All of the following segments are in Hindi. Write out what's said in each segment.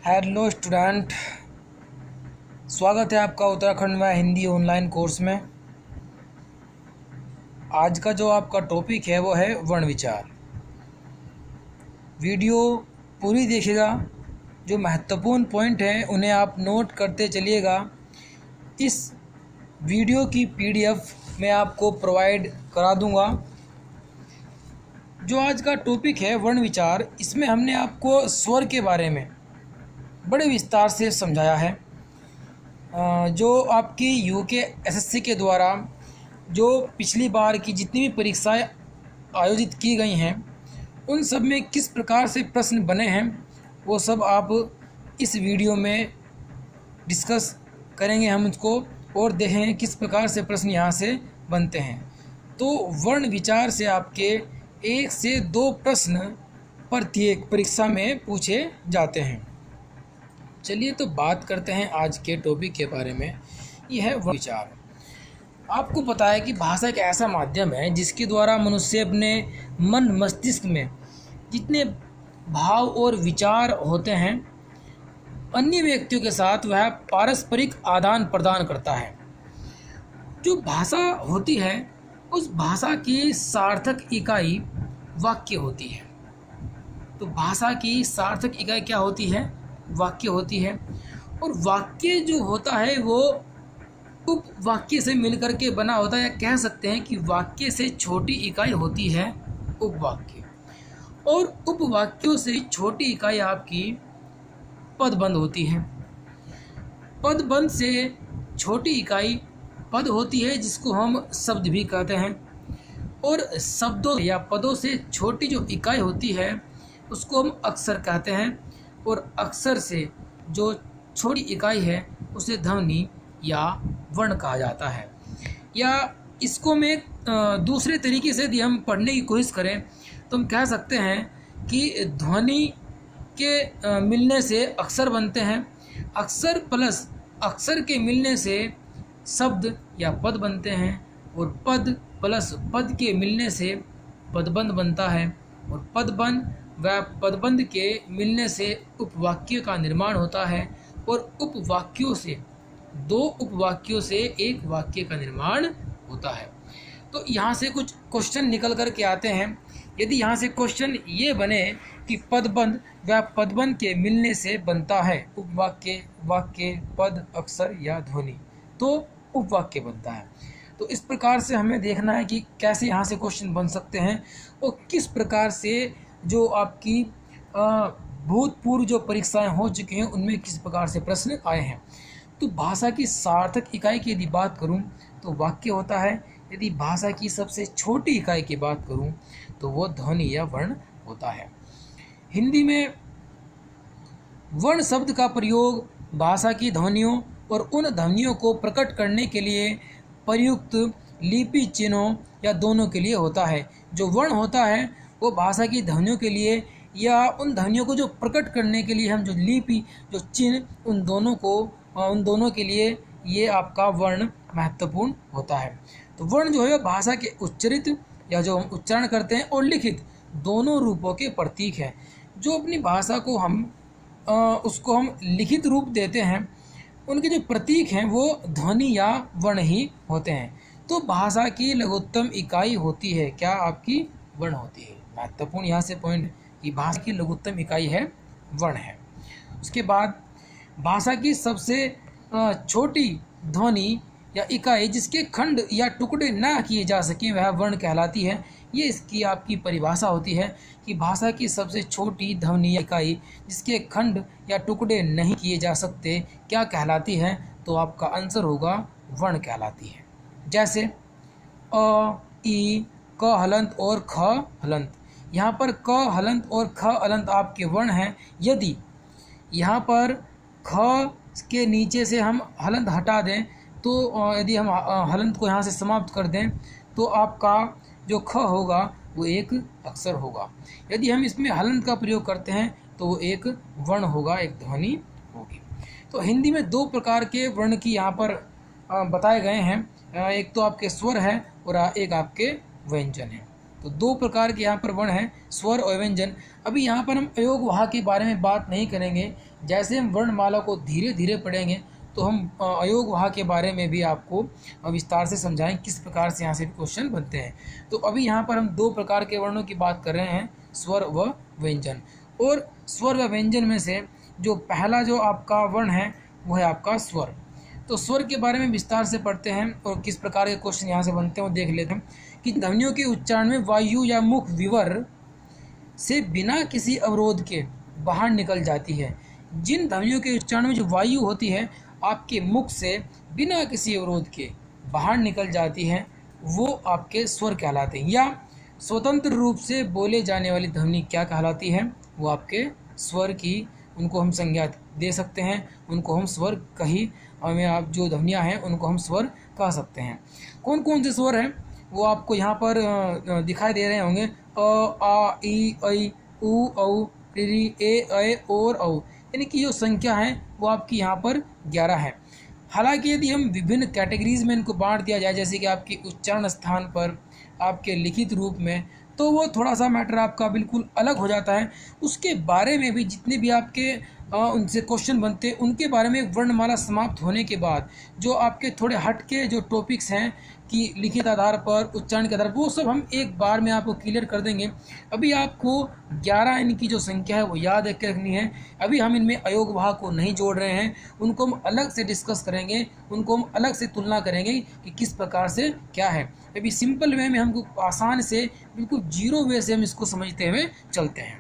हेलो स्टूडेंट, स्वागत है आपका उत्तराखंड में हिंदी ऑनलाइन कोर्स में। आज का जो आपका टॉपिक है वो है वर्ण विचार। वीडियो पूरी देखिएगा, जो महत्वपूर्ण पॉइंट हैं उन्हें आप नोट करते चलिएगा। इस वीडियो की पीडीएफ मैं आपको प्रोवाइड करा दूंगा। जो आज का टॉपिक है वर्ण विचार, इसमें हमने आपको स्वर के बारे में बड़े विस्तार से समझाया है। जो आपकी यूके एसएससी के द्वारा जो पिछली बार की जितनी भी परीक्षाएं आयोजित की गई हैं, उन सब में किस प्रकार से प्रश्न बने हैं वो सब आप इस वीडियो में डिस्कस करेंगे हम उसको, और देखेंगे किस प्रकार से प्रश्न यहाँ से बनते हैं। तो वर्ण विचार से आपके 1 से 2 प्रश्न प्रत्येक परीक्षा में पूछे जाते हैं। चलिए तो बात करते हैं आज के टॉपिक के बारे में। यह है वर्ण विचार। आपको पता है कि भाषा एक ऐसा माध्यम है जिसके द्वारा मनुष्य अपने मन मस्तिष्क में जितने भाव और विचार होते हैं अन्य व्यक्तियों के साथ वह पारस्परिक आदान प्रदान करता है। जो भाषा होती है उस भाषा की सार्थक इकाई वाक्य होती है। तो भाषा की सार्थक इकाई क्या होती है? वाक्य होती है। और वाक्य जो होता है वो उपवाक्य से मिलकर के बना होता है, या कह सकते हैं कि वाक्य से छोटी इकाई होती है उपवाक्य, और उपवाक्यों से छोटी इकाई आपकी पदबंध होती है। पदबंध से छोटी इकाई पद होती है, जिसको हम शब्द भी कहते हैं। और शब्दों या पदों से छोटी जो इकाई होती है उसको हम अक्षर कहते हैं। और अक्षर से जो छोटी इकाई है उसे ध्वनि या वर्ण कहा जाता है। या इसको में दूसरे तरीके से यदि हम पढ़ने की कोशिश करें तो हम कह सकते हैं कि ध्वनि के मिलने से अक्षर बनते हैं, अक्षर प्लस अक्षर के मिलने से शब्द या पद बनते हैं, और पद प्लस पद के मिलने से पदबंध बनता है, और पदबंध व पदबंध के मिलने से उपवाक्य का निर्माण होता है, और उपवाक्यों से 2 उपवाक्यों से एक वाक्य का निर्माण होता है। तो यहाँ से कुछ क्वेश्चन निकल कर के आते हैं। यदि यहाँ से क्वेश्चन ये बने कि पदबंध व पदबंध के मिलने से बनता है उपवाक्य, वाक्य, पद, अक्षर या ध्वनि, तो उपवाक्य बनता है। तो इस प्रकार से हमें देखना है कि कैसे यहाँ से क्वेश्चन बन सकते हैं और किस प्रकार से जो आपकी भूतपूर्व जो परीक्षाएं हो चुकी हैं उनमें किस प्रकार से प्रश्न आए हैं। तो भाषा की सार्थक इकाई की यदि बात करूं तो वाक्य होता है। यदि भाषा की सबसे छोटी इकाई की बात करूं तो वो ध्वनि या वर्ण होता है। हिंदी में वर्ण शब्द का प्रयोग भाषा की ध्वनियों और उन ध्वनियों को प्रकट करने के लिए प्रयुक्त लिपि चिन्हों या दोनों के लिए होता है। जो वर्ण होता है वो भाषा की ध्वनियों के लिए या उन ध्वनियों को जो प्रकट करने के लिए हम जो लिपि जो चिन्ह उन दोनों के लिए ये आपका वर्ण महत्वपूर्ण होता है। तो वर्ण जो है भाषा के उच्चरित या जो हम उच्चारण करते हैं और लिखित दोनों रूपों के प्रतीक है। जो अपनी भाषा को हम उसको हम लिखित रूप देते हैं, उनके जो प्रतीक हैं वो ध्वनि या वर्ण ही होते हैं। तो भाषा की लघुत्तम इकाई होती है क्या? आपकी वर्ण होती है। महत्वपूर्ण यहाँ से पॉइंट कि भाषा की लघुत्तम इकाई है वर्ण है। उसके बाद भाषा की सबसे छोटी ध्वनि या इकाई जिसके खंड या टुकड़े ना किए जा सके वह वर्ण कहलाती है। ये इसकी आपकी परिभाषा होती है कि भाषा की सबसे छोटी ध्वनि या इकाई जिसके खंड या टुकड़े नहीं किए जा सकते क्या कहलाती है? तो आपका आंसर होगा वर्ण कहलाती है। जैसे अ, ई, क हलंत और ख हलंत। यहाँ पर क हलंत और ख हलंत आपके वर्ण हैं। यदि यहाँ पर ख के नीचे से हम हलंत हटा दें, तो यदि हम हलंत को यहाँ से समाप्त कर दें तो आपका जो ख होगा वो एक अक्षर होगा। यदि हम इसमें हलंत का प्रयोग करते हैं तो वो एक वर्ण होगा, एक ध्वनि होगी। तो हिंदी में 2 प्रकार के वर्ण की यहाँ पर बताए गए हैं। एक तो आपके स्वर है और एक आपके व्यंजन है। तो दो प्रकार के यहाँ पर वर्ण हैं, स्वर और व्यंजन। अभी यहाँ पर हम अयोग वाह के बारे में बात नहीं करेंगे। जैसे हम वर्णमाला को धीरे धीरे पढ़ेंगे तो हम अयोग वाह के बारे में भी आपको विस्तार से समझाएं किस प्रकार से यहाँ से क्वेश्चन बनते हैं। तो अभी यहाँ पर हम दो प्रकार के वर्णों की बात कर रहे हैं, स्वर व व्यंजन। और स्वर व व्यंजन में से जो पहला जो आपका वर्ण है वो है आपका स्वर। तो स्वर के बारे में विस्तार से पढ़ते हैं और किस प्रकार के क्वेश्चन यहाँ से बनते हैं वो देख लेते हैं कि ध्वनियों के उच्चारण में वायु या मुख विवर से बिना किसी अवरोध के बाहर निकल जाती है। जिन ध्वनियों के उच्चारण में जो वायु होती है आपके मुख से बिना किसी अवरोध के बाहर निकल जाती है वो आपके स्वर कहलाते हैं। या स्वतंत्र रूप से बोले जाने वाली ध्वनि क्या कहलाती है, वो आपके स्वर की, उनको हम संज्ञा दे सकते हैं, उनको हम स्वर कही हमें आप जो ध्वनियाँ हैं उनको हम स्वर कह सकते हैं। कौन कौन से स्वर हैं वो आपको यहाँ पर दिखाई दे रहे होंगे। अ, आ, ई, ऐ, उ, औ, ऋ, ए, ऐ और औ, यानी कि जो संख्या है वो आपकी यहाँ पर 11 है। हालांकि यदि हम विभिन्न कैटेगरीज में इनको बांट दिया जाए, जैसे कि आपके उच्चारण स्थान पर, आपके लिखित रूप में, तो वो थोड़ा सा मैटर आपका बिल्कुल अलग हो जाता है। उसके बारे में भी जितने भी आपके उनसे क्वेश्चन बनते हैं उनके बारे में वर्णमाला समाप्त होने के बाद जो आपके थोड़े हट के जो टॉपिक्स हैं कि लिखित आधार पर, उच्चारण के आधार पर, वो सब हम एक बार में आपको क्लियर कर देंगे। अभी आपको 11 इनकी जो संख्या है वो याद रखनी है। अभी हम इनमें अयोग वाह को नहीं जोड़ रहे हैं, उनको हम अलग से डिस्कस करेंगे, उनको हम अलग से तुलना करेंगे कि किस प्रकार से क्या है। अभी सिंपल वे में हमको आसान से बिल्कुल जीरो वे से हम इसको समझते हुए चलते हैं।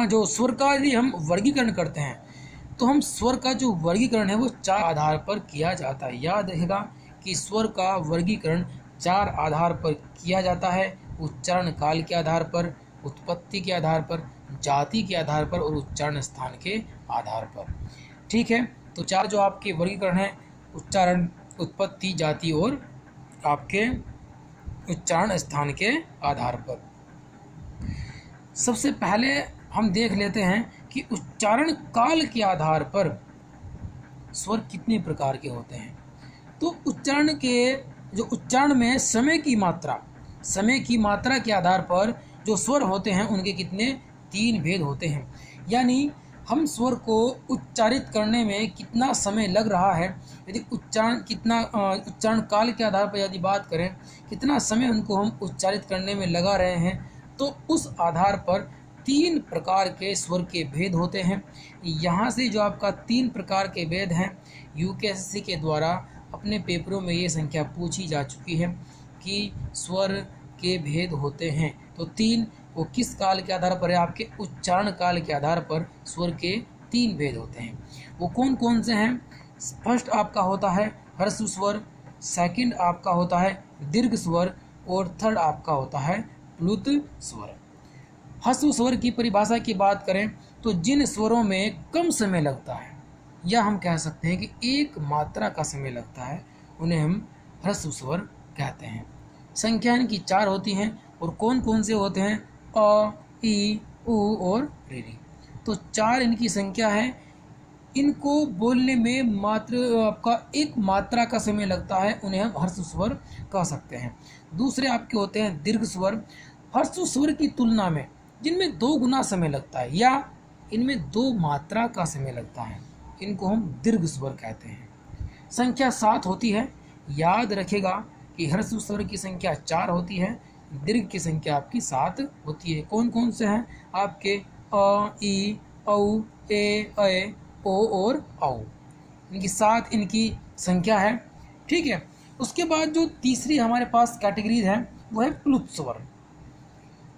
जो स्वर का यदि हम वर्गीकरण करते हैं तो हम स्वर का जो वर्गीकरण है वो 4 आधार पर किया जाता है। याद रखेगा कि स्वर का वर्गीकरण 4 आधार पर किया जाता है, उच्चारण काल के आधार पर, उत्पत्ति के आधार पर, जाति के आधार पर और उच्चारण स्थान के आधार पर। ठीक है, तो 4 जो आपके वर्गीकरण हैं, उच्चारण, उत्पत्ति, जाति और आपके उच्चारण स्थान के आधार पर। सबसे पहले हम देख लेते हैं कि उच्चारण काल के आधार पर स्वर कितने प्रकार के होते हैं। तो उच्चारण के जो उच्चारण में समय की मात्रा के आधार पर जो स्वर होते हैं उनके कितने 3 भेद होते हैं। यानी हम स्वर को उच्चारित करने में कितना समय लग रहा है, यदि उच्चारण काल के आधार पर यदि बात करें कितना समय उनको हम उच्चारित करने में लगा रहे हैं, तो उस आधार पर 3 प्रकार के स्वर के भेद होते हैं। यहाँ से जो आपका 3 प्रकार के भेद हैं, यूकेएसएससी के द्वारा अपने पेपरों में ये संख्या पूछी जा चुकी है कि स्वर के भेद होते हैं। तो 3 वो किस काल के आधार पर है, आपके उच्चारण काल के आधार पर स्वर के 3 भेद होते हैं। वो कौन कौन से हैं? फर्स्ट आपका होता है ह्रस्व स्वर, सेकंड आपका होता है दीर्घ स्वर और थर्ड आपका होता है प्लुत स्वर। ह्रस्व स्वर की परिभाषा की बात करें तो जिन स्वरों में कम समय लगता है या हम कह सकते हैं कि एक मात्रा का समय लगता है उन्हें हम ह्रस्व स्वर कहते हैं। संख्या इनकी 4 होती हैं और कौन कौन से होते हैं? अ, ई, उ और ऋ। तो 4 इनकी संख्या है। इनको बोलने में मात्र आपका एक मात्रा का समय लगता है, उन्हें हम ह्रस्व स्वर कह सकते हैं। दूसरे आपके होते हैं दीर्घ स्वर। ह्रस्व स्वर की तुलना में जिनमें 2 गुना समय लगता है या इनमें 2 मात्रा का समय लगता है, इनको हम दीर्घ स्वर कहते हैं। संख्या 7 होती है। याद रखेगा कि ह्रस्व स्वर की संख्या 4 होती है, दीर्घ की संख्या आपकी 7 होती है। कौन कौन से हैं? आपके अ, ई, औ, ए, ऐ, ओ और औ, इनकी 7 इनकी संख्या है। ठीक है, उसके बाद जो तीसरी हमारे पास कैटेगरी है वो है प्लुत स्वर।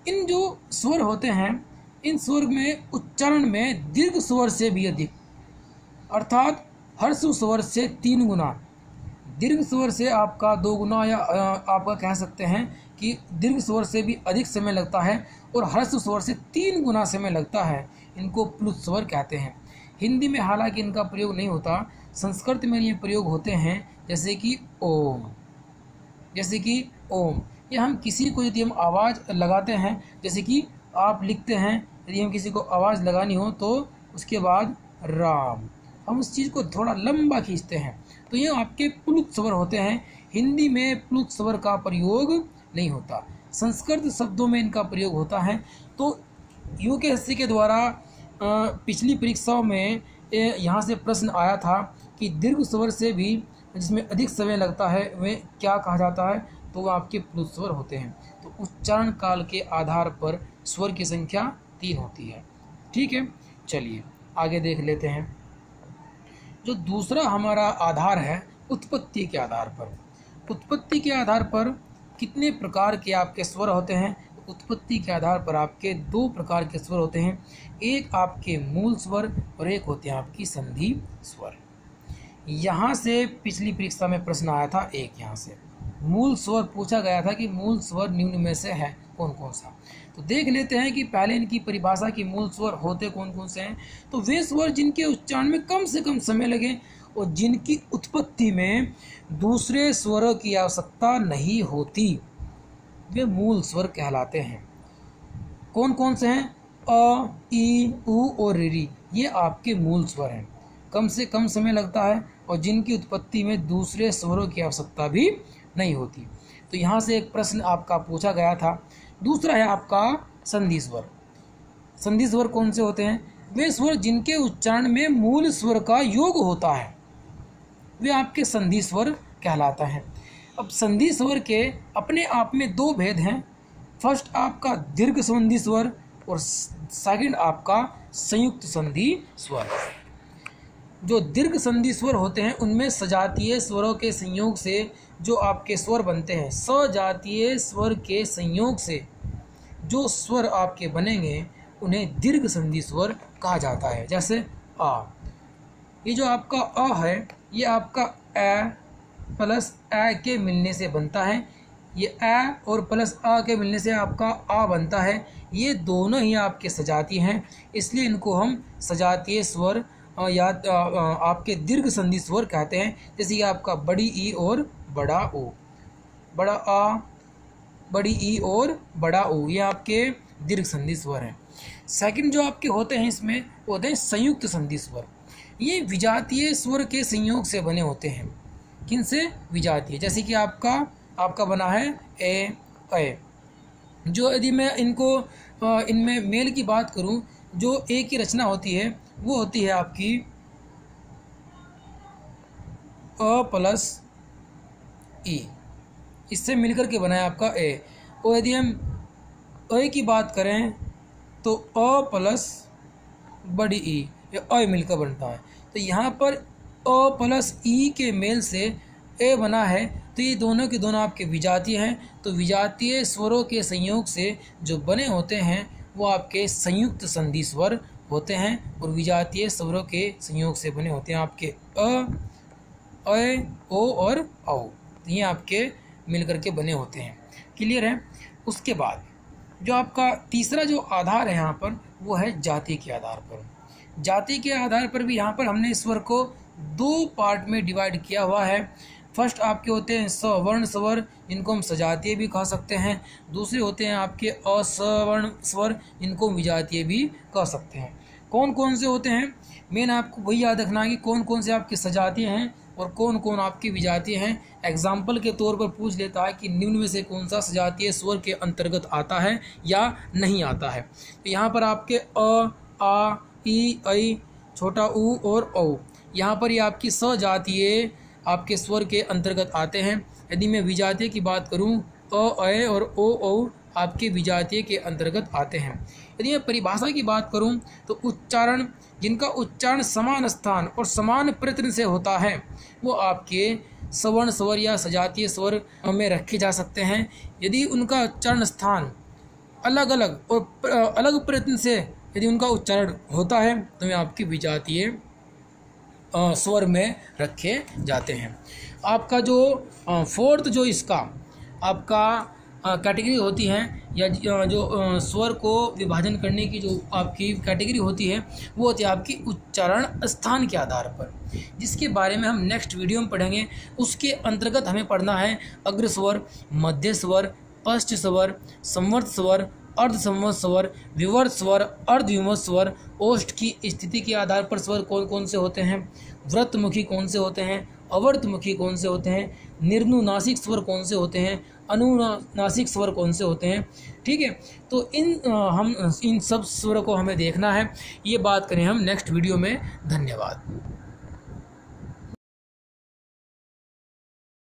इन जो स्वर होते हैं, इन स्वर में उच्चारण में दीर्घ स्वर से भी अधिक, अर्थात ह्रस्व स्वर से 3 गुना, दीर्घ स्वर से आपका 2 गुना, या आपका कह सकते हैं कि दीर्घ स्वर से भी अधिक समय लगता है और ह्रस्व स्वर से 3 गुना समय लगता है, इनको प्लुत स्वर कहते हैं। हिंदी में हालांकि इनका प्रयोग नहीं होता, संस्कृत में ये प्रयोग होते हैं, जैसे कि ओम। या हम किसी को यदि हम आवाज़ लगाते हैं, जैसे कि आप लिखते हैं, यदि हम किसी को आवाज़ लगानी हो तो उसके बाद राम, हम उस चीज़ को थोड़ा लंबा खींचते हैं, तो ये आपके प्लुत स्वर होते हैं। हिंदी में प्लुत स्वर का प्रयोग नहीं होता। संस्कृत शब्दों में इनका प्रयोग होता है। तो यूकेएससी के द्वारा पिछली परीक्षाओं में यहाँ से प्रश्न आया था कि दीर्घ स्वर से भी जिसमें अधिक समय लगता है वे क्या कहा जाता है, तो वह आपके प्लुत स्वर होते हैं। तो उच्चारण काल के आधार पर स्वर की संख्या 3 होती है। ठीक है, चलिए आगे देख लेते हैं। जो दूसरा हमारा आधार है उत्पत्ति के आधार पर। उत्पत्ति के आधार पर कितने प्रकार के आपके स्वर होते हैं? उत्पत्ति के आधार पर आपके 2 प्रकार के स्वर होते हैं, एक आपके मूल स्वर और एक होते हैं आपकी संधि स्वर। यहाँ से पिछली परीक्षा में प्रश्न आया था, एक यहाँ से मूल स्वर पूछा गया था कि मूल स्वर निम्न में से है कौन कौन सा। तो देख लेते हैं कि पहले इनकी परिभाषा की मूल स्वर होते कौन कौन से हैं। तो वे स्वर जिनके उच्चारण में कम से कम समय लगे और जिनकी उत्पत्ति में दूसरे स्वरों की आवश्यकता नहीं होती, वे मूल स्वर कहलाते हैं। कौन कौन से हैं? अ, ई, उ और री, ये आपके मूल स्वर हैं। कम से कम समय लगता है और जिनकी उत्पत्ति में दूसरे स्वरों की आवश्यकता भी नहीं होती। तो यहाँ से एक प्रश्न आपका पूछा गया था। दूसरा है आपका संधि स्वर। संधि स्वर कौन से होते हैं? वे स्वर जिनके उच्चारण में मूल स्वर का योग होता है, वे आपके संधि स्वर कहलाता है। अब संधि स्वर के अपने आप में 2 भेद हैं। फर्स्ट आपका दीर्घ संधि स्वर और सेकंड आपका संयुक्त संधि स्वर। जो दीर्घ संधि स्वर होते हैं उनमें सजातीय स्वरों के संयोग से जो आपके स्वर बनते हैं, सजातीय स्वर के संयोग से जो स्वर आपके बनेंगे उन्हें दीर्घ संधि स्वर कहा जाता है। जैसे आ, ये जो आपका अ है ये आपका ए प्लस ए के मिलने से बनता है। ये ए और प्लस आ के मिलने से आपका आ बनता है। ये दोनों ही आपके सजातीय हैं, इसलिए इनको हम सजातीय स्वर या आपके दीर्घ संधि स्वर कहते हैं। जैसे कि आपका बड़ी ई और बड़ा ओ, बड़ा आ, बड़ी ई और बड़ा ओ, ये आपके दीर्घ संधि स्वर हैं। सेकंड जो आपके होते हैं इसमें होते हैं संयुक्त संधि स्वर। ये विजातीय स्वर के संयोग से बने होते हैं। किन से? विजातीय। जैसे कि आपका बना है ए। जो यदि मैं इनमें मेल की बात करूं, जो ए की रचना होती है वो होती है आपकी अ प्लस ई, इससे मिलकर के बना है आपका ए। और यदि हम ए की बात करें तो अ प्लस बड़ी ई, ये अ मिलकर बनता है। तो यहाँ पर अ प्लस ई के मेल से ए बना है, तो ये दोनों के दोनों आपके विजातीय हैं। तो विजातीय स्वरों के संयोग से जो बने होते हैं वो आपके संयुक्त संधि स्वर होते हैं और विजातीय स्वरों के संयोग से बने होते हैं आपके अ, ओ और औ। ये आपके मिलकर के बने होते हैं। क्लियर है? उसके बाद जो आपका तीसरा जो आधार है यहाँ पर वो है जाति के आधार पर। जाति के आधार पर भी यहाँ पर हमने स्वर को 2 पार्ट में डिवाइड किया हुआ है। फर्स्ट आपके होते हैं सवर्ण स्वर, जिनको हम सजातीय भी कह सकते हैं। दूसरे होते हैं आपके असवर्ण स्वर, जिनको हम विजातीय भी कह सकते हैं। कौन कौन से होते हैं? मेन आपको वही याद रखना है कि कौन कौन से आपके सजातीय हैं और कौन कौन आपके विजातीय हैं। एग्जाम्पल के तौर पर पूछ लेता है कि निम्न में से कौन सा सजातीय स्वर के अंतर्गत आता है या नहीं आता है। तो यहाँ पर आपके अ, आ, ई, ऐ, छोटा ऊ और औ, यहाँ पर ये आपकी सजातीय आपके स्वर के अंतर्गत आते हैं। यदि मैं विजातीय की बात करूं, अ, ऐ और ओ, औ आपके विजातीय के अंतर्गत आते हैं। यदि मैं परिभाषा की बात करूं तो उच्चारण, जिनका उच्चारण समान स्थान और समान प्रयत्न से होता है वो आपके सवर्ण स्वर या सजातीय स्वर में रखे जा सकते हैं। यदि उनका उच्चारण स्थान अलग अलग और अलग प्रयत्न से यदि उनका उच्चारण होता है तो वे आपके विजातीय स्वर में रखे जाते हैं। आपका जो फोर्थ जो इसका आपका कैटेगरी होती है या जो स्वर को विभाजन करने की जो आपकी कैटेगरी होती है वो होती है आपकी उच्चारण स्थान के आधार पर, जिसके बारे में हम नेक्स्ट वीडियो में पढ़ेंगे। उसके अंतर्गत हमें पढ़ना है अग्र स्वर, मध्य स्वर, पश्च स्वर, संवर्त स्वर, अर्ध संवर्त स्वर, विवर्त स्वर, अर्ध विवर्त स्वर, ओष्ठ की स्थिति के आधार पर स्वर कौन कौन से होते हैं, व्रतमुखी कौन से होते हैं, अवर्तमुखी कौन से होते हैं, निर्नुनासिक स्वर कौन से होते हैं, अनुनासिक स्वर कौन से होते हैं। ठीक है, तो हम इन सब स्वरों को हमें देखना है, ये बात करें हम नेक्स्ट वीडियो में। धन्यवाद।